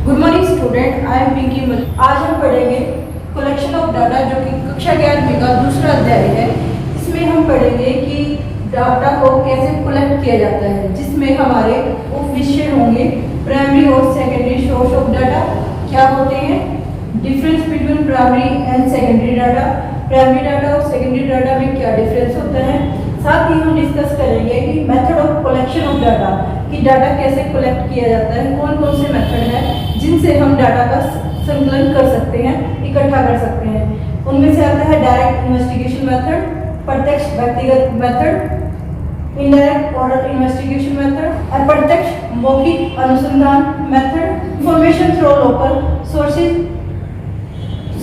Good morning student, I am Pinky Malik. आज हम पढ़ेंगे कलेक्शन ऑफ डाटा, जो कि कक्षा 11वीं का दूसरा अध्याय है। इसमें हम पढ़ेंगे कि डाटा को कैसे कलेक्ट किया जाता है, जिसमें हमारे उप विषय होंगे प्राइमरी और सेकेंडरी सोर्स ऑफ डाटा क्या होते हैं, difference between primary and secondary data, primary data और सेकेंडरी डाटा में क्या डिफरेंस होता है। साथ ही हम डिस्कस करेंगे कि method of collection of data, कि डाटा कैसे कलेक्ट किया जाता है, कौन कौन से मेथड हैं जिनसे हम डाटा का संकलन कर सकते हैं, इकट्ठा कर सकते हैं। उनमें से आता है डायरेक्ट इन्वेस्टिगेशन मेथड, प्रत्यक्ष व्यक्तिगत method, indirect oral investigation method, अप्रत्यक्ष मौखिक अनुसंधान method, information through local sources,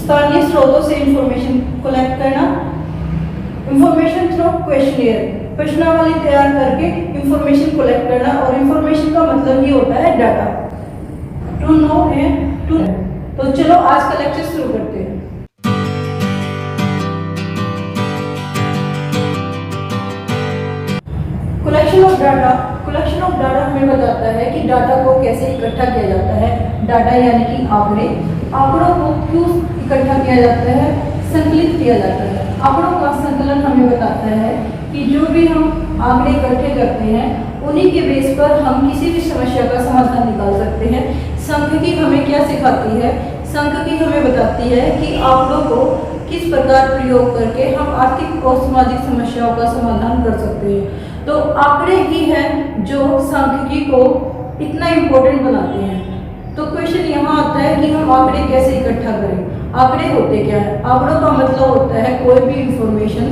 स्थानीय स्रोतों से इंफॉर्मेशन कलेक्ट करना, इंफॉर्मेशन थ्रू क्वेश्चनियर, प्रश्नावली तैयार करके इंफॉर्मेशन कलेक्ट करना। और इंफॉर्मेशन का मतलब ही होता है डाटा, टू नो है टू। तो चलो आज का लेक्चर शुरू करते हैं। Collection of data, collection of data हमें बताता है कि डाटा को कैसे इकट्ठा किया जाता है। डाटा यानी कि आंकड़े, आंकड़ों को क्यों इकट्ठा किया जाता है, संकलित किया जाता है। आंकड़ों का संकलन हमें बताता है कि जो भी हम आंकड़े इकट्ठे करते हैं उन्हीं के बेस पर हम किसी भी समस्या का समाधान निकाल सकते हैं। सांख्यिकी हमें क्या सिखाती है, सांख्यिकी हमें बताती है कि आंकड़ों को किस प्रकार प्रयोग करके हम आर्थिक और सामाजिक समस्याओं का समाधान कर सकते हैं। तो आंकड़े ही हैं जो सांख्यिकी को इतना इम्पोर्टेंट बनाते हैं। तो क्वेश्चन यहाँ आता है कि हम आंकड़े कैसे इकट्ठा करें। आंकड़े होते क्या है? आंकड़ों का मतलब होता है कोई भी इंफॉर्मेशन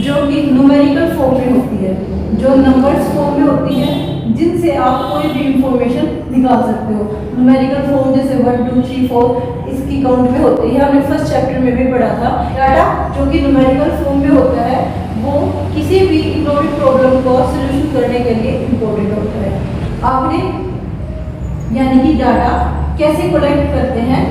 जो कि न्यूमेरिकल फॉर्म में होती है, जो नंबर्स फॉर्म में होती है, जिनसे आप कोई भी इंफॉर्मेशन निकाल सकते हो। न्यूमेरिकल फॉर्म जैसे 1 2 3 4 इसकी काउंट में होती है, हमने फर्स्ट चैप्टर में भी पढ़ा था। डाटा जो कि न्यूमेरिकल फॉर्म में होता है वो किसी भी इकोनॉमिक प्रॉब्लम को सोल्यूशन करने के लिए इम्पोर्टेंट होता है। आंकड़े यानी कि डाटा कैसे कलेक्ट करते हैं,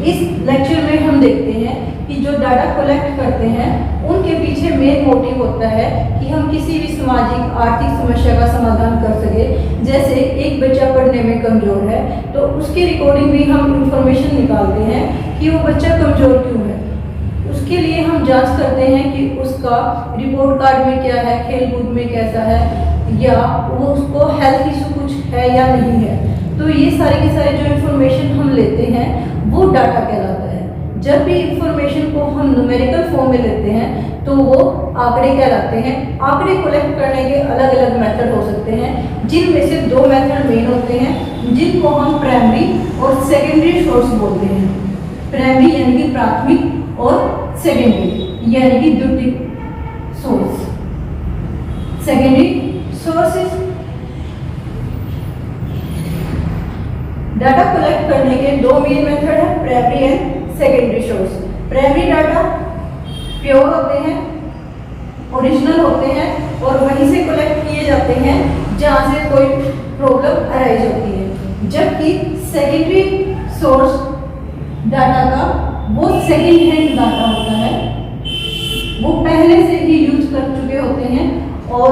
इस लेक्चर में हम देखते हैं कि जो डाटा कलेक्ट करते हैं उनके पीछे मेन मोटिव होता है कि हम किसी भी सामाजिक आर्थिक समस्या का समाधान कर सके। जैसे एक बच्चा पढ़ने में कमजोर है तो उसकी रिकॉर्डिंग भी हम इंफॉर्मेशन निकालते हैं कि वो बच्चा कमजोर क्यों है। उसके लिए हम जांच करते हैं कि उसका रिपोर्ट कार्ड में क्या है, खेल कूद में कैसा है, या वो उसको हेल्थ इशू कुछ है या नहीं है। तो ये सारे के सारे जो इन्फॉर्मेशन हम लेते हैं वो डाटा कहलाता है। जब भी इंफॉर्मेशन को हम न्यूमेरिकल फॉर्म में लेते हैं तो वो आंकड़े कहलाते हैं। आंकड़े कलेक्ट करने के अलग अलग मेथड हो सकते हैं, जिनमें से 2 मेथड मेन होते हैं, जिनको हम प्राइमरी और सेकेंडरी सोर्स बोलते हैं। प्राइमरी यानी कि प्राथमिक और सेकेंडरी यानी कि द्वितीयक source. Secondary sources data collect करने के 2 मेन मेथड है, primary and secondary source. Primary data pure होते हैं, ओरिजिनल होते हैं और वहीं से कलेक्ट किए जाते हैं जहाँ से कोई प्रॉब्लम अराइज होती है। जबकि सेकेंडरी सोर्स डाटा का वो सेकेंड हैंड डाटा होता है, वो पहले से ही यूज कर चुके होते हैं। और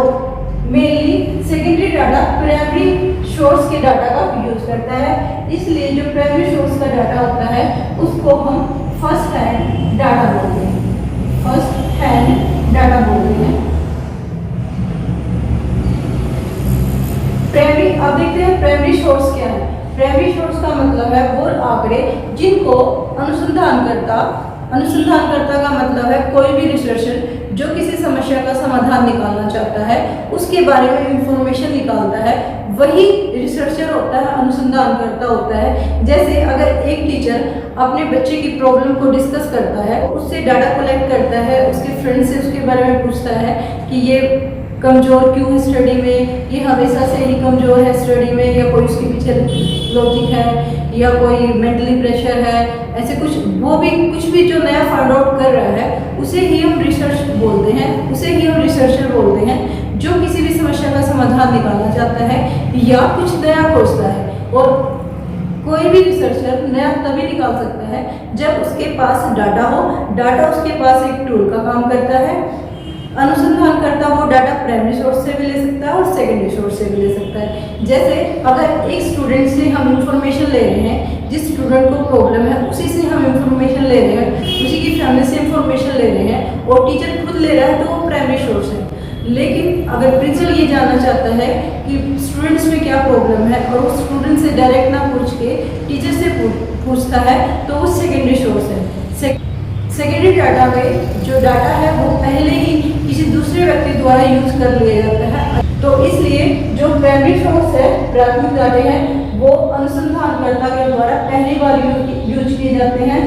mainly secondary data primary source के डाटा का यूज करता है। इसलिए जो प्राइमरी सोर्स का डाटा होता है उसको हम फर्स्ट हैंड डाटा बोलते हैं। फर्स्ट हैंड डाटा बोलते हैं। प्राइमरी, अब देखते हैं प्राइमरी सोर्स क्या है। प्राइमरी सोर्स का मतलब है वो आंकड़े जिनको अनुसंधानकर्ता का मतलब है कोई भी रिसर्चर जो किसी समस्या का समाधान निकालना चाहता है उसके बारे में इंफॉर्मेशन निकालता है, वही रिसर्चर होता है, अनुसंधानकर्ता होता है। जैसे अगर एक टीचर अपने बच्चे की प्रॉब्लम को डिस्कस करता है, उससे डाटा कलेक्ट करता है, उसके फ्रेंड से उसके बारे में पूछता है कि ये कमज़ोर क्यों है स्टडी में, ये हमेशा से ही कमज़ोर है स्टडी में, या कोई उसके पीछे लॉजिक है, या कोई मेंटली प्रेशर है, ऐसे कुछ वो भी कुछ भी जो नया फाइंड आउट कर रहा है उसे ही हम रिसर्च बोलते हैं, उसे ही हम रिसर्चर बोलते हैं, जो किसी भी समस्या का समाधान निकालना चाहता है या कुछ नया खोजता है। और कोई भी रिसर्चर नया तभी निकाल सकता है जब उसके पास डाटा हो। डाटा उसके पास एक टूल का काम करता है। अनुसंधानकर्ता वो डाटा प्राइमरी सोर्स से भी ले सकता है और सेकेंडरी सोर्स से भी ले सकता है। जैसे अगर एक स्टूडेंट से हम इंफॉर्मेशन ले रहे हैं, जिस स्टूडेंट को प्रॉब्लम है उसी से हम इंफॉर्मेशन ले रहे हैं, उसी की फैमिली से इंफॉर्मेशन ले रहे हैं और टीचर खुद ले रहा है, तो वो प्राइमरी सोर्स है। लेकिन अगर प्रिंसिपल ये जानना चाहता है कि स्टूडेंट्स में क्या प्रॉब्लम है और वो स्टूडेंट से डायरेक्ट ना पूछ के टीचर से पूछता है, तो वो सेकेंडरी सोर्स है। सेकेंडरी डाटा में जो डाटा है वो पहले ही किसी दूसरे व्यक्ति द्वारा यूज कर लिया जाता है, तो इसलिए जो प्राइमरी सोर्स है, प्राथमिक डाटे हैं, वो अनुसंधानकर्ता के द्वारा पहली बार यूज किए जाते हैं,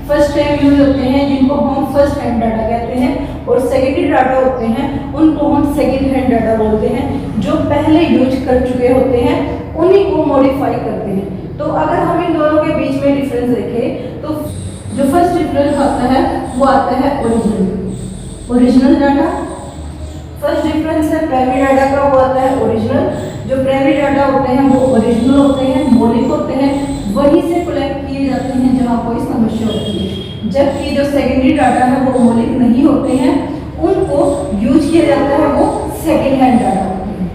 फर्स्ट टाइम यूज होते हैं, जिनको हम फर्स्ट हैंड डाटा कहते हैं। और सेकेंडरी डाटा होते हैं, उनको हम सेकेंड हैंड डाटा बोलते हैं, जो पहले यूज कर चुके होते हैं, उन्हीं को मॉडिफाई करते हैं। तो अगर हम इन दोनों के बीच में डिफरेंस देखें, तो जो फर्स्ट डिफरेंस आता है वो आता है ओरिजिनल डाटा। फर्स्ट डिफरेंस है प्राइमरी डाटा का, वो आता है ओरिजिनल। जो प्राइमरी डाटा होते हैं वो ओरिजिनल होते हैं, मौलिक होते हैं, वहीं से कलेक्ट किए जाते हैं जहाँ कोई समस्या होती है। जबकि जो सेकेंडरी डाटा है वो मौलिक नहीं होते हैं, उनको यूज किया जाता है, वो सेकेंड हैंड डाटा होते हैं।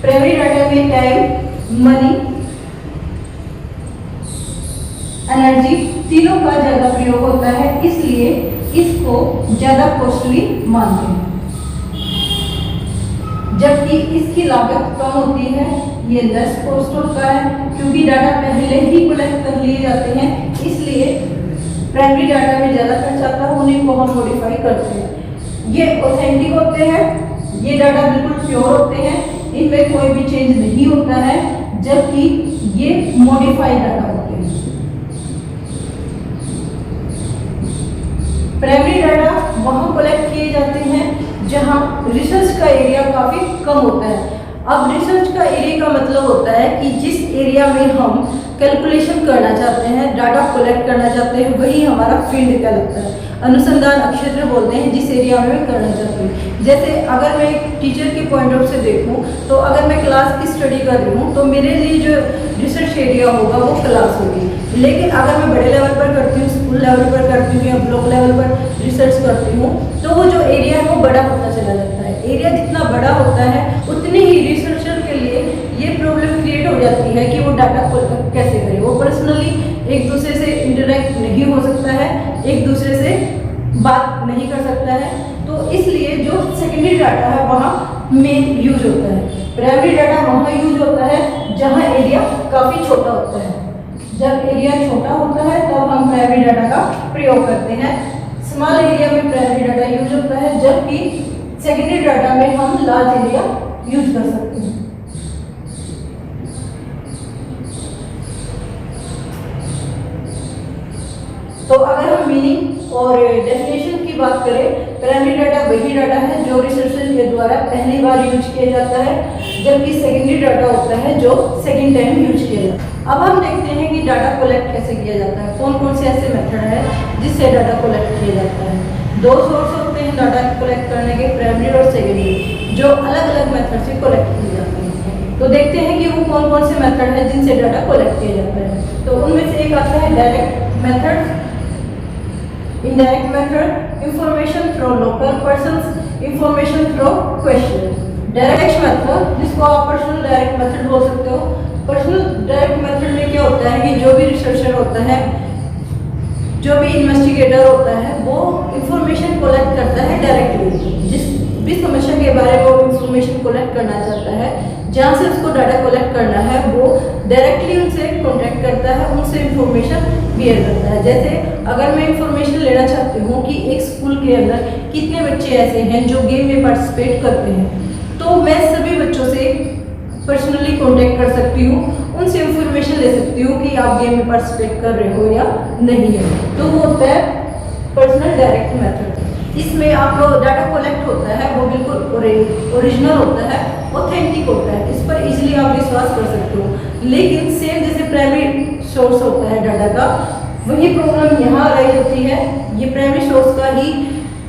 प्राइमरी डाटा में टाइम, मनी, एनर्जी तीनों का ज्यादा प्रयोग होता है, इसलिए इसको ज्यादा कॉस्टली मानते हैं। जबकि इसकी लागत कम होती है, ये लेस कॉस्ट होता है, क्योंकि डाटा पहले ही कलेक्ट कर लिए जाते हैं, इसलिए प्राइमरी डाटा में ज्यादा खर्च आता है, उन्हीं को हम मॉडिफाई करते हैं। ये ऑथेंटिक होते हैं, ये डाटा बिल्कुल प्योर होते हैं, इनमें कोई भी चेंज नहीं होता है, जबकि ये मॉडिफाइड डाटा होते हैं। प्राइमरी डाटा वहाँ कलेक्ट किए जाते हैं जहाँ रिसर्च का एरिया काफ़ी कम होता है। अब रिसर्च का एरिया का मतलब होता है कि जिस एरिया में हम कैलकुलेशन करना चाहते हैं, डाटा कलेक्ट करना चाहते हैं, वही हमारा फील्ड कहलाता है। अनुसंधान क्षेत्र बोलते हैं जिस एरिया में मैं करना चाहती हूँ। जैसे अगर मैं एक टीचर के पॉइंट ऑफ से देखूँ, तो अगर मैं क्लास की स्टडी कर रही हूँ, तो मेरे लिए जो रिसर्च एरिया होगा वो क्लास होगी। लेकिन अगर मैं बड़े लेवल पर करती हूँ, स्कूल लेवल पर करती हूँ या ब्लॉक लेवल पर रिसर्च करती हूँ, तो वो जो एरिया है वो बड़ा होता चला जाता है। एरिया जितना बड़ा होता है उतनी ही रिसर्चर के लिए ये प्रॉब्लम क्रिएट हो जाती है कि वो डाटा कैसे करे। वो पर्सनली एक दूसरे से इंटरेक्ट नहीं हो सकता है, एक दूसरे से बात नहीं कर सकता है, तो इसलिए जो सेकेंडरी डाटा है वहाँ मेन यूज होता है। प्राइमरी डाटा वहाँ यूज होता है जहाँ एरिया काफ़ी छोटा होता है। जब एरिया छोटा होता है तब हम प्राइमरी डाटा का प्रयोग करते हैं। स्मॉल एरिया में प्राइमरी डाटा यूज होता है, जबकि सेकेंडरी डाटा में हम लार्ज एरिया यूज कर सकते हैं। तो अगर हम मीनिंग और डेफिनेशन की बात करें, प्राइमरी डाटा वही डाटा है जो रिसर्चर के द्वारा पहली बार यूज किया जाता है, जबकि सेकेंडरी डाटा होता है जो सेकेंड टाइम यूज किया जाता है। अब हम देखते हैं कि डाटा कलेक्ट कैसे किया जाता है, कौन कौन से ऐसे मेथड है जिससे डाटा कलेक्ट किया जाता है। दो सोर्स होते हैं डाटा कलेक्ट करने के, प्राइमरी और सेकेंडरी, जो अलग अलग मेथड से कलेक्ट किए जाते हैं। तो देखते हैं कि वो कौन कौन से मेथड है जिनसे डाटा कलेक्ट किया जाता है। तो उनमें से एक आता है direct method, indirect method, information through local persons, information through question। Direct method, जिसको आप पर्सनल डायरेक्ट मेथड बोल सकते हो। पर्सनल डायरेक्ट मेथड में क्या होता है कि जो भी रिसर्चर होता है, जो भी इन्वेस्टिगेटर होता है, वो इंफॉर्मेशन कलेक्ट करता है डायरेक्टली। जिस भी समस्या के बारे में वो इंफॉर्मेशन कलेक्ट करना चाहता है, जहाँ से उसको डाटा कलेक्ट करना है, वो डायरेक्टली उनसे कॉन्टेक्ट करता है, उनसे इंफॉर्मेशन क्लियर करता है। जैसे अगर मैं इंफॉर्मेशन लेना चाहती हूँ कि एक स्कूल के अंदर कितने बच्चे ऐसे हैं जो गेम में पार्टिसिपेट करते हैं, तो मैं सभी बच्चों से पर्सनली कॉन्टेक्ट कर सकती हूँ, उनसे इंफॉर्मेशन ले सकती हूँ कि आप गेम में पार्टिसिपेट कर रहे हो या नहीं है। तो वो होता है पर्सनल डायरेक्ट मेथड। इसमें आप जो डाटा कलेक्ट होता है वो बिल्कुल ओरिजिनल होता है, ऑथेंटिक होता है, इस पर इजीली आप विश्वास कर सकते हो। लेकिन सेम जैसे प्राइमरी सोर्स होता है डाटा का, वही प्रॉब्लम यहाँ आ रही होती है। ये प्राइमरी सोर्स का ही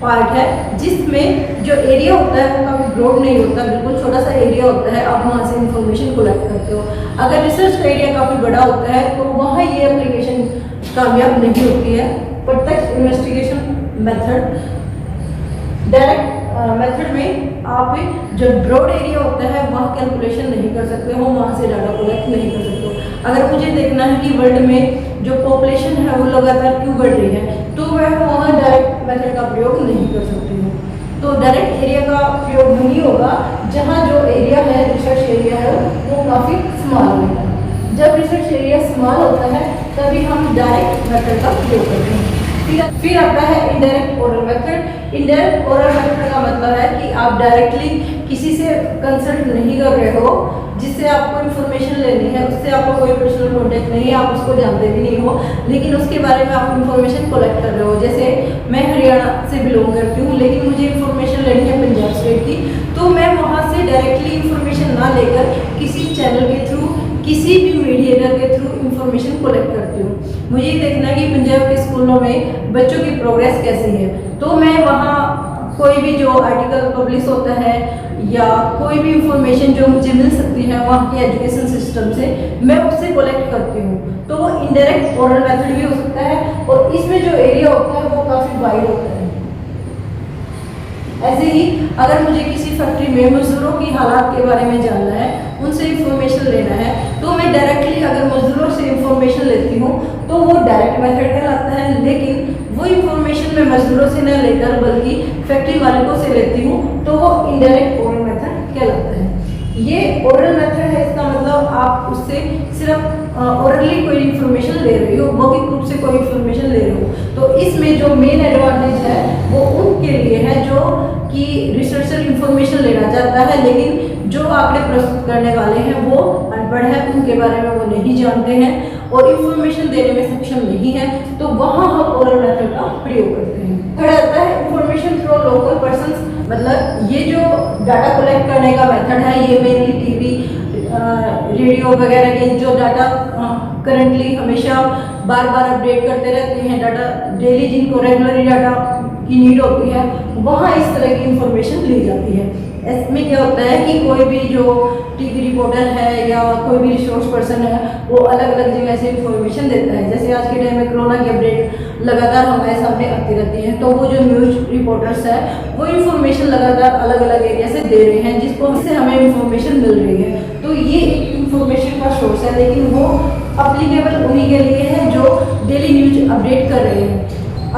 पार्ट है, जिसमें जो एरिया होता है वो काफ़ी ब्रॉड नहीं होता, बिल्कुल छोटा सा एरिया होता है, आप वहाँ से इंफॉर्मेशन कलेक्ट करते हो। अगर रिसर्च का एरिया काफ़ी बड़ा होता है तो वहाँ ये एप्लीकेशन कामयाब नहीं होती है। प्रत्यक्ष इन्वेस्टिगेशन मेथड। डायरेक्ट मेथड में आप जो ब्रॉड एरिया होता है वहाँ कैलकुलेशन नहीं कर सकते हो, वहाँ से डाटा कलेक्ट नहीं कर सकते हो। अगर मुझे देखना है कि वर्ल्ड में जो पॉपुलेशन है वो लगातार क्यों बढ़ रही है, तो वह वहाँ डायरेक्ट मेथड का प्रयोग नहीं कर सकती हूँ। तो डायरेक्ट एरिया का प्रयोग नहीं होगा जहाँ जो एरिया है, रिसर्च एरिया है, वो काफ़ी स्मॉल होगा। जब रिसर्च एरिया स्मॉल होता है तभी हम डायरेक्ट मेथड का प्रयोग करते हैं। फिर आता है indirect oral method. Indirect oral method का मतलब है कि आप डायरेक्टली किसी से कंसल्ट नहीं कर रहे हो, जिससे आपको इन्फॉर्मेशन लेनी है, उससे आपका कोई पर्सनल कॉन्टेक्ट नहीं है, आप उसको जानते भी नहीं हो, लेकिन उसके बारे में आप इन्फॉर्मेशन कलेक्ट कर रहे हो। जैसे मैं हरियाणा से बिलोंग करती हूँ, लेकिन मुझे इन्फॉर्मेशन लेनी है पंजाब स्टेट की, तो मैं वहाँ से डायरेक्टली इन्फॉर्मेशन ना लेकर किसी चैनल के थ्रू, किसी भी मीडिएटर के थ्रू इन्फॉर्मेशन कलेक्ट करती हूँ। मुझे ये देखना है कि पंजाब के स्कूलों में बच्चों की प्रोग्रेस कैसी है, तो मैं वहाँ कोई भी जो आर्टिकल पब्लिश होता है या कोई भी इंफॉर्मेशन जो मुझे मिल सकती है वहाँ के एजुकेशन सिस्टम से, मैं उससे कलेक्ट करती हूँ। तो वो इनडायरेक्ट ओरल मेथड भी हो सकता है, और इसमें जो एरिया होता है वो काफ़ी वाइड होता है। ऐसे ही अगर मुझे किसी फैक्ट्री में मजदूरों की हालात के बारे में जानना है, उनसे इंफॉर्मेशन लेना है, तो मैं डायरेक्टली अगर मजदूरों से इंफॉर्मेशन लेती हूँ तो वो डायरेक्ट मेथड कहलाता है। लेकिन वो इंफॉर्मेशन मैं मजदूरों से न लेकर बल्कि फैक्ट्री मालिकों से लेती हूँ तो वो इनडायरेक्ट ओरल मेथड कहलाता है। ये ओरल मेथड है, इसका मतलब आप उससे सिर्फ ओरली कोई इन्फॉर्मेशन ले रही हो, मौखिक रूप से कोई इन्फॉर्मेशन ले रहे हो। तो इसमें जो मेन एडवांटेज है वो उनके लिए है जो कि रिसर्चर इन्फॉर्मेशन लेना चाहता है, लेकिन जो आंकड़े प्रस्तुत करने वाले हैं वो अनपढ़ है, उनके बारे में वो नहीं जानते हैं और इन्फॉर्मेशन देने में सक्षम नहीं है, तो वहाँ हम ओरल मेथड का प्रयोग करते हैं। थर्ड आता है इन्फॉर्मेशन थ्रू लोकल पर्सन्स। मतलब ये जो डाटा कलेक्ट करने का मेथड है, ये मेनली टीवी, रेडियो वगैरह के जो डाटा करंटली हमेशा बार बार अपडेट करते रहते हैं, डाटा डेली जिनको रेगुलरली डाटा की नीड होती है, वहाँ इस तरह की इंफॉर्मेशन ली जाती है। इसमें क्या होता है कि कोई भी जो टीवी रिपोर्टर है या कोई भी रिसोर्स पर्सन है वो अलग अलग जगह से इंफॉर्मेशन देता है। जैसे आज के टाइम में कोरोना की अपडेट लगातार हमारे सामने आती रहती है, तो वो जो न्यूज़ रिपोर्टर्स है वो इंफॉर्मेशन लगातार अलग अलग एरिया से दे रहे हैं, जिससे हमें इंफॉर्मेशन मिल रही है। तो ये एक इंफॉर्मेशन का सोर्स है, लेकिन वो अप्लीकेबल उन्हीं के लिए है जो डेली न्यूज अपडेट कर रहे हैं।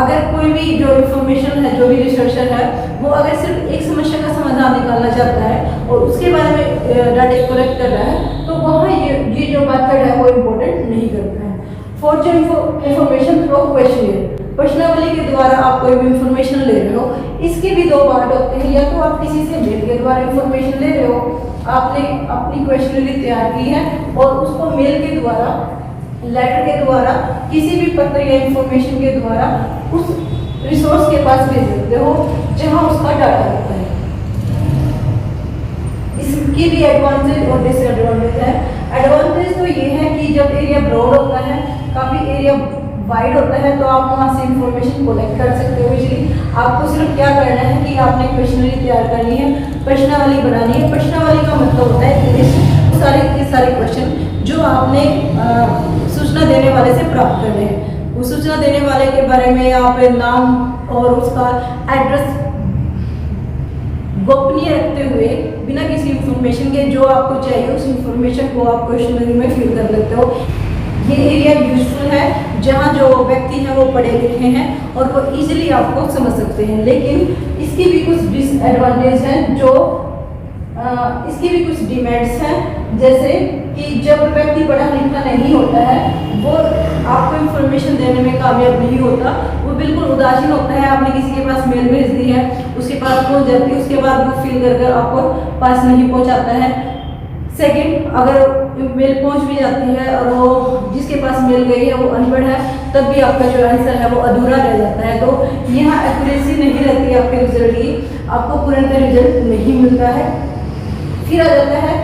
अगर कोई भी जो इंफॉर्मेशन है, जो भी रिसर्चर है, वो अगर सिर्फ एक समस्या का समाधान निकालना चाहता है और उसके बारे में डाटा कलेक्ट कर रहा है, तो वहाँ ये जो मेथड है वो इम्पोर्टेंट नहीं करता है। फोर्थ जो इंफॉर्मेशन थ्रू क्वेश्चनियर, प्रश्नावली के द्वारा आप कोई भी इंफॉर्मेशन ले रहे हो, इसके भी दो पार्ट होते हैं। या तो आप किसी से मेल के द्वारा इंफॉर्मेशन ले रहे हो, आपने अपनी क्वेश्चनरी तैयार की है और उसको मेल के द्वारा, लेटर के द्वारा, किसी भी पत्र या इंफॉर्मेशन के द्वारा उस रिसोर्स के पास भेज सकते हो जहां उसका डाटा होता है। इसकी भी एडवांटेज और डिसएडवांटेज है। एडवांटेज तो ये है कि जब एरिया ब्रॉड होता है, काफ़ी एरिया वाइड होता है, तो आप वहाँ से इंफॉर्मेशन कलेक्ट कर सकते हो इजीली। आपको सिर्फ क्या करना है कि आपने क्वेश्चनरी तैयार करनी है, प्रश्नावली बनानी है। प्रश्नावली का मतलब होता है लिस्ट, सारे के सारे क्वेश्चन जो आपने सूचना देने वाले से प्राप्त करने हैं। उस सूचना देने वाले के बारे में आप नाम और उसका एड्रेस गोपनीय रखते हुए बिना किसी इंफॉर्मेशन के जो आपको चाहिए उस इंफॉर्मेशन को आप क्वेश्चनरी में फिल कर लेते हो। ये एरिया यूजफुल है जहाँ जो व्यक्ति हैं वो पढ़े लिखे हैं और वो इजीली आपको समझ सकते हैं। लेकिन इसकी भी कुछ डिसएडवांटेज हैं, जो इसकी भी कुछ डिमेरिट्स हैं। जैसे कि जब व्यक्ति पढ़ा लिखा नहीं होता है, वो आपको इंफॉर्मेशन देने में कामयाब नहीं होता, वो बिल्कुल उदासीन होता है। आपने किसी के पास मेल भेज दी है, उसके पास पहुंच जाती है, उसके बाद वो फिल कर आपको पास नहीं पहुंचाता है। सेकंड, अगर मेल पहुंच भी जाती है और वो जिसके पास मेल गई है वो अनपढ़ है, तब भी आपका जो आंसर है वो अधूरा रह जाता है। तो यहाँ एक्यूरेसी नहीं रहती है आपके रिजल्ट की, आपको पूर्ण रिजल्ट नहीं मिलता है। फिर आ जाता है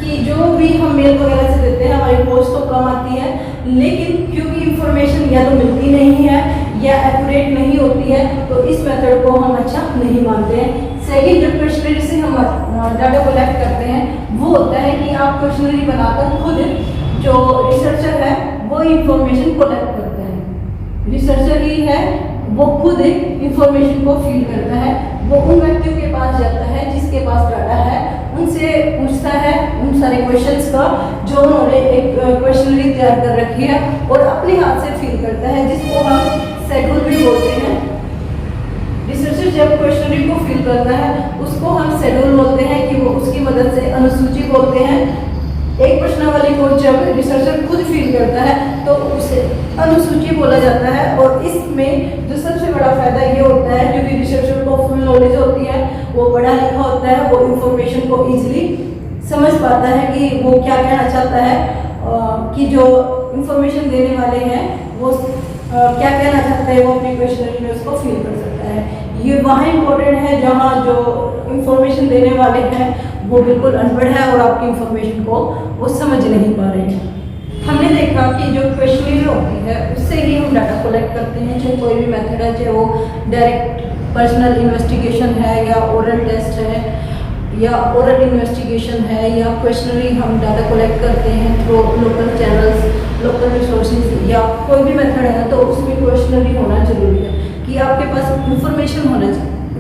कि जो भी हम मेल वगैरह से देते हैं, हमारी पोस्ट तो कम आती है, लेकिन क्योंकि इंफॉर्मेशन या तो मिलती नहीं है या एक्यूरेट नहीं होती है, तो इस मेथड को हम अच्छा नहीं मानते हैं। सेकेंड, जो क्वेश्चनरी से हम डाटा कलेक्ट करते हैं वो होता है कि आप क्वेश्चनरी बनाकर खुद जो रिसर्चर है वो इंफॉर्मेशन कलेक्ट करते हैं। रिसर्चर ही है वो खुद एक इंफॉर्मेशन को फील करता है, वो उन व्यक्तियों के पास जाता है जिसके पास डाटा है, उनसे पूछता है उन सारे क्वेश्चंस का जो उन्होंने एक क्वेश्चनरी तैयार कर रखी है और अपने हाथ से फिल करता है, जिसको हम शेड्यूल भी बोलते हैं। रिसर्चर जब क्वेश्चनरी को फिल करता है उसको हम शेड्यूल बोलते हैं कि वो उसकी मदद से अनुसूची बोलते हैं। एक प्रश्नावली को जब रिसर्चर खुद फिल करता है तो उसे अनुसूची बोला जाता है। और इसमें जो सबसे बड़ा फायदा ये होता है, क्योंकि रिसर्चर को फुल नॉलेज होती है, वो पढ़ा लिखा होता है, वो इंफॉर्मेशन को इजीली समझ पाता है कि वो क्या कहना चाहता है, कि जो इंफॉर्मेशन देने वाले हैं वो क्या कहना चाहते हैं, वो अपनी क्वेश्चनरी में उसको फिल कर सकता है। ये वहाँ इम्पोर्टेंट है जहाँ जो इंफॉर्मेशन देने वाले हैं वो बिल्कुल अनपढ़ है और आपकी इंफॉर्मेशन को वो समझ नहीं पा रहे हैं। हमने देखा कि जो क्वेश्चनरी होती है उससे ही हम डाटा कलेक्ट करते हैं, चाहे कोई भी मेथड है, चाहे वो डायरेक्ट पर्सनल इन्वेस्टिगेशन है या ओरल टेस्ट है या ओरल इन्वेस्टिगेशन है या क्वेश्चनरी हम डाटा कलेक्ट करते हैं through local channels, local resources या कोई भी मेथड है, तो उसमें क्वेश्चनरी होना जरूरी है कि आपके पास इंफॉर्मेशन होना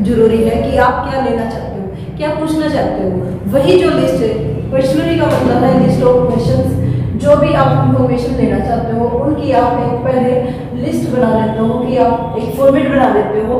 जरूरी है कि आप क्या लेना चाहते हो, क्या पूछना चाहते हो। वही जो लिस्ट है, क्वेश्चनरी का मतलब है लिस्ट ऑफ क्वेश्चंस, जो भी आप इंफॉर्मेशन लेना चाहते हो उनकी आप एक पहले लिस्ट बना लेते हो, कि आप एक फॉर्मेट बना लेते हो,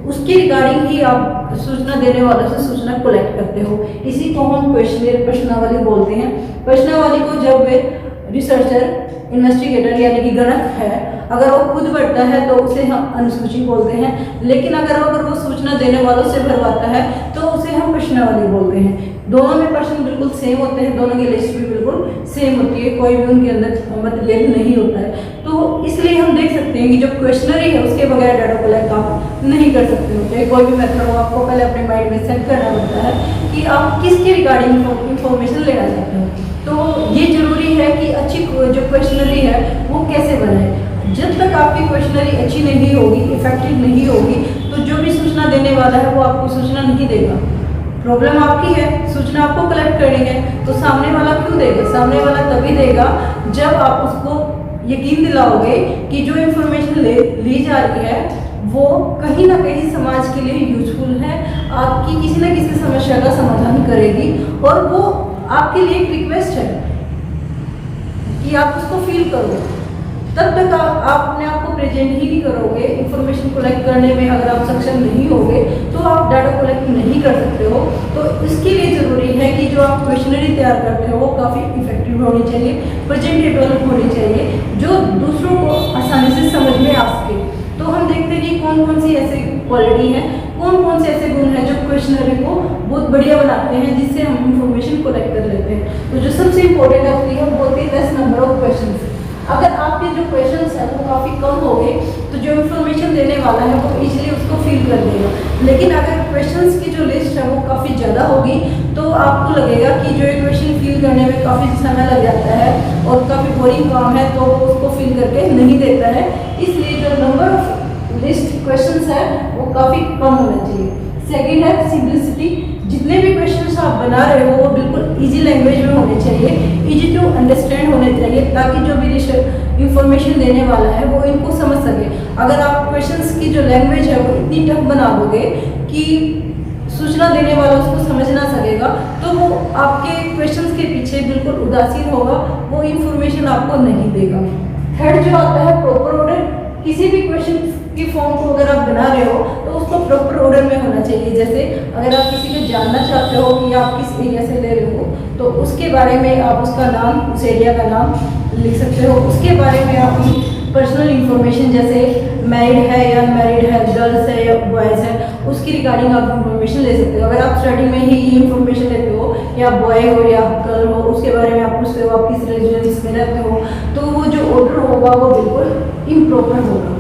उसके रिगार्डिंग ही आप सूचना देने वालों से सूचना कलेक्ट करते हो। इसी को हम क्वेश्चनरी प्रश्नावली बोलते हैं। प्रश्नावली को जब रिसर्चर इन्वेस्टिगेटर यानी कि गणक है अगर वो खुद भरता है तो उसे हम अनुसूची बोलते हैं, लेकिन अगर वो सूचना देने वालों से भरवाता है तो उसे हम प्रश्नावली बोलते हैं। दोनों में प्रश्न बिल्कुल सेम होते हैं, दोनों की लिस्ट भी बिल्कुल सेम होती है, कोई भी उनके अंदर मतभेद नहीं होता है। तो इसलिए हम देख सकते हैं कि जो क्वेश्चनरी है उसके बगैर डाटा कलेक्ट आप नहीं कर सकते हो। चाहे कोई भी मेथड हो, आपको पहले अपने माइंड में सेट करना पड़ता है कि आप किसके रिगार्डिंग इंफॉर्मेशन लेना चाहते हो। तो ये जरूरी है कि अच्छी जो क्वेश्चनरी है वो कैसे बनाए। जब तक आपकी क्वेश्चनरी अच्छी नहीं होगी, इफेक्टिव नहीं होगी, तो जो भी सूचना देने वाला है वो आपको सूचना नहीं देगा। प्रॉब्लम आपकी है, सूचना आपको कलेक्ट करनी है, तो सामने वाला क्यों देगा? सामने वाला तभी देगा जब आप उसको यकीन दिलाओगे कि जो इंफॉर्मेशन ली जा रही है वो कहीं ना कहीं समाज के लिए यूजफुल है, आपकी किसी न किसी समस्या का समाधान करेगी, और वो आपके लिए एक रिक्वेस्ट है कि आप उसको फील करो। तब तक आप अपने आप को प्रेजेंट ही नहीं करोगे, इंफॉर्मेशन कलेक्ट करने में अगर आप सक्षम नहीं होगे तो आप डाटा कलेक्ट नहीं कर सकते हो। तो इसके लिए ज़रूरी है कि जो आप क्वेश्चनरी तैयार करते हो वो काफ़ी इफेक्टिव होनी चाहिए, प्रेजेंटेबल होनी चाहिए, जो दूसरों को आसानी से समझ में आ सके। तो हम देखते हैं कि कौन कौन सी ऐसी क्वालिटी है, कौन कौन से ऐसे गुण हैं जो क्वेश्चनरी को बहुत बढ़िया बनाते हैं, जिससे हम इंफॉर्मेशन कलेक्ट कर लेते हैं। तो जो सबसे इंपॉर्टेंट होती है वो होती है 10 नंबर ऑफ क्वेश्चन। अगर आपके जो क्वेश्चंस हैं वो काफ़ी कम हो गए तो जो इन्फॉर्मेशन देने वाला है वो इजीली उसको फील कर देगा। लेकिन अगर क्वेश्चंस की जो लिस्ट है वो काफ़ी ज़्यादा होगी तो आपको लगेगा कि जो ये क्वेश्चन फील करने में काफ़ी समय लग जाता है और काफ़ी बोरिंग काम है, तो वो उसको फील करके नहीं देता है। इसलिए जो नंबर ऑफ लिस्ट क्वेश्चंस है वो काफ़ी कम होना चाहिए। सेकेंड है सिंप्लिसिटी। जितने भी क्वेश्चंस आप बना रहे हो वो बिल्कुल इजी लैंग्वेज में होने चाहिए, इजी टू अंडरस्टैंड होने चाहिए, ताकि जो भी इंफॉर्मेशन देने वाला है वो इनको समझ सके। अगर आप क्वेश्चंस की जो लैंग्वेज है वो इतनी टफ बना दोगे कि सूचना देने वाला उसको समझ ना सकेगा, तो वो आपके क्वेश्चंस के पीछे बिल्कुल उदासीन होगा, वो इंफॉर्मेशन आपको नहीं देगा। थर्ड जो आता है प्रॉपर ऑर्डर। किसी भी क्वेश्चन की फॉर्म को अगर आप बना रहे हो तो उसको प्रॉपर ऑर्डर में होना चाहिए। जैसे अगर आप किसी को जानना चाहते हो कि आप किस एरिया से ले रहे हो तो उसके बारे में आप उसका नाम, उस एरिया का नाम लिख सकते हो। उसके बारे में आप पर्सनल इंफॉर्मेशन जैसे मैरिड है या अनमैरिड है, गर्ल्स है या बॉयज़ है, उसकी रिगार्डिंग आप इंफॉर्मेशन ले सकते हो। अगर आप स्टार्टिंग में ही ये इंफॉर्मेशन लेते हो कि आप बॉय हो या गर्ल हो, उसके बारे में आप पूछते हो आप किस रिलीजन में रहते हो, तो वो जो ऑर्डर होगा वो बिल्कुल इम्प्रॉपर होगा।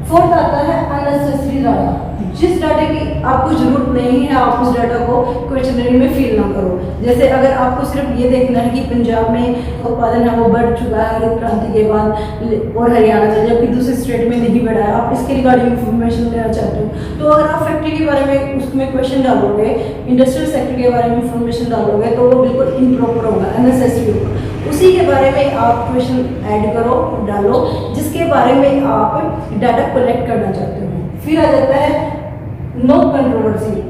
फोर्थ आता है अननेसेसरी डाटा। जिस डाटा की आपको जरूरत नहीं है आप उस डाटा को क्वेश्चनरी में फिल ना करो। जैसे अगर आपको सिर्फ ये देखना है कि पंजाब में उत्पादन है वो बढ़ चुका है हरित क्रांति के बाद और हरियाणा में, जबकि दूसरे स्टेट में नहीं बढ़ा है, आप इसके रिगार्डिंग इंफॉर्मेशन लेना चाहते हो, तो अगर आप फैक्ट्री के बारे में उसमें क्वेश्चन डालोगे, इंडस्ट्रियल सेक्टर के बारे में इंफॉर्मेशन डालोगे, तो वो बिल्कुल इम्प्रॉपर होगा, अननेसेसरी होगा। उसी के बारे में आप क्वेश्चन ऐड करो, डालो, जिसके बारे में आप डाटा कलेक्ट करना चाहते हो। फिर आ जाता है नो कंट्रोवर्सी।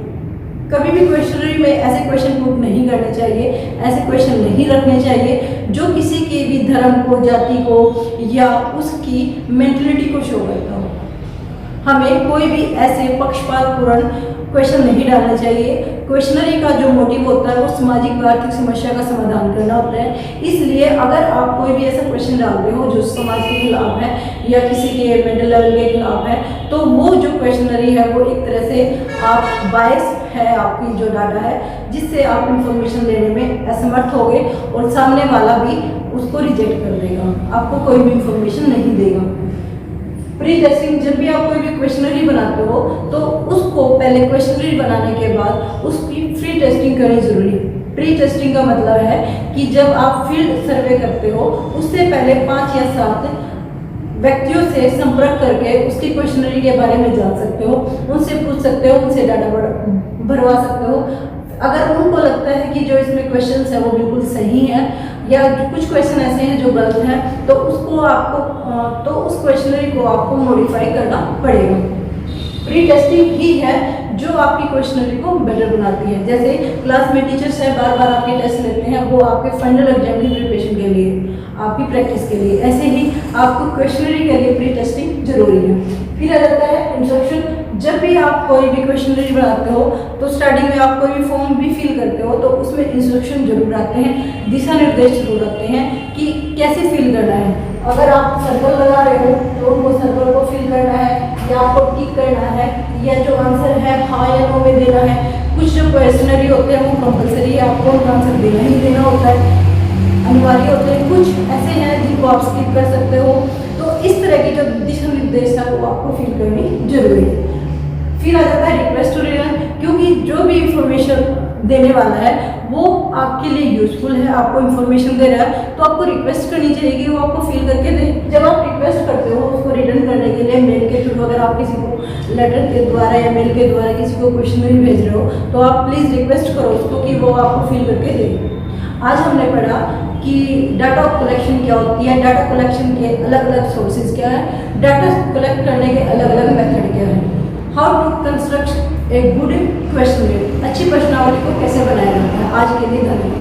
कभी भी क्वेश्चनरी में ऐसे क्वेश्चन पुट नहीं करने चाहिए, ऐसे क्वेश्चन नहीं रखने चाहिए जो किसी के भी धर्म को, जाति को या उसकी मेंटलिटी को शो करता हो। हमें कोई भी ऐसे पक्षपातपूर्ण क्वेश्चन नहीं डालना चाहिए। क्वेश्चनरी का जो मोटिव होता है वो सामाजिक व आर्थिक समस्या का समाधान करना होता है। इसलिए अगर आप कोई भी ऐसा क्वेश्चन डालते हो जो समाज के खिलाफ है या किसी के मेंटल लेवल के खिलाफ है, तो वो जो क्वेश्चनरी है वो एक तरह से आप बायस है आपकी जो डाटा है, जिससे आप इंफॉर्मेशन लेने में असमर्थ होगे और सामने वाला भी उसको रिजेक्ट कर देगा, आपको कोई भी इंफॉर्मेशन नहीं देगा। प्री टेस्टिंग, जब भी आप कोई भी क्वेश्चनरी बनाते हो तो उसको पहले क्वेश्चनरी बनाने के बाद उसकी फ्री टेस्टिंग करनी जरूरी है। प्री टेस्टिंग का मतलब है कि जब आप फील्ड सर्वे करते हो उससे पहले 5 या 7 व्यक्तियों से संपर्क करके उसकी क्वेश्चनरी के बारे में जान सकते हो, उनसे पूछ सकते हो, उनसे डाटा भरवा सकते हो। अगर उनको लगता है कि जो इसमें क्वेश्चंस है वो बिल्कुल सही है या कुछ क्वेश्चन ऐसे हैं जो गलत हैं, तो उसको आपको तो उस क्वेश्चनरी को आपको मॉडिफाई करना पड़ेगा। प्री टेस्टिंग ही है जो आपकी क्वेश्चनरी को बेटर बनाती है। जैसे क्लास में टीचर्स है बार बार आपके टेस्ट लेते हैं, वो आपके फाइनल एग्जाम की प्रिपरेशन के लिए, आपकी प्रैक्टिस के लिए, ऐसे ही आपको क्वेश्चनरी के लिए प्री टेस्टिंग जरूरी है। फिर आ जाता है इंस्ट्रक्शन। जब भी आप कोई भी क्वेश्चनरी बनाते हो तो स्टार्टिंग में आप कोई भी फॉर्म भी फिल करते हो तो उसमें इंस्ट्रक्शन जरूर आते हैं, दिशा निर्देश जरूर आते हैं कि कैसे फिल करना है। अगर आप सर्कल लगा रहे हो तो उनको सर्कल को फिल करना है या आपको टिक करना है, या जो आंसर है हाँ या नो में देना है। कुछ जो क्वेश्चनरी होते हैं वो कंपलसरी है, आपको उनका आंसर देना ही देना होता है, अनिवार्य होते हैं। कुछ ऐसे हैं जिनको आप स्किप कर सकते हो। तो इस तरह की जो दिशा निर्देश है वो आपको फिल करनी जरूरी है। फिर आ जाता है रिक्वेस्ट टू रीडर, क्योंकि जो भी इंफॉर्मेशन देने वाला है वो आपके लिए यूजफुल है, आपको इंफॉर्मेशन दे रहा है, तो आपको रिक्वेस्ट करनी चाहिए कि वो आपको फिल करके दे। जब आप रिक्वेस्ट करते हो उसको रिटर्न करने के लिए मेल के थ्रू, अगर आप किसी को लेटर के द्वारा या मेल के द्वारा किसी को क्वेश्चनरी भेज रहे हो तो आप प्लीज़ रिक्वेस्ट करो उसको कि वो आपको फिल करके दे। आज हमने पढ़ा कि डाटा कलेक्शन क्या होती है, डाटा कलेक्शन के अलग अलग सोर्सेज क्या है, डाटा कलेक्ट करने के अलग अलग मेथड क्या है, how to construct a good questionnaire, अच्छी प्रश्नावली को कैसे बनाया जाता है। आज के लिए धन्यवाद।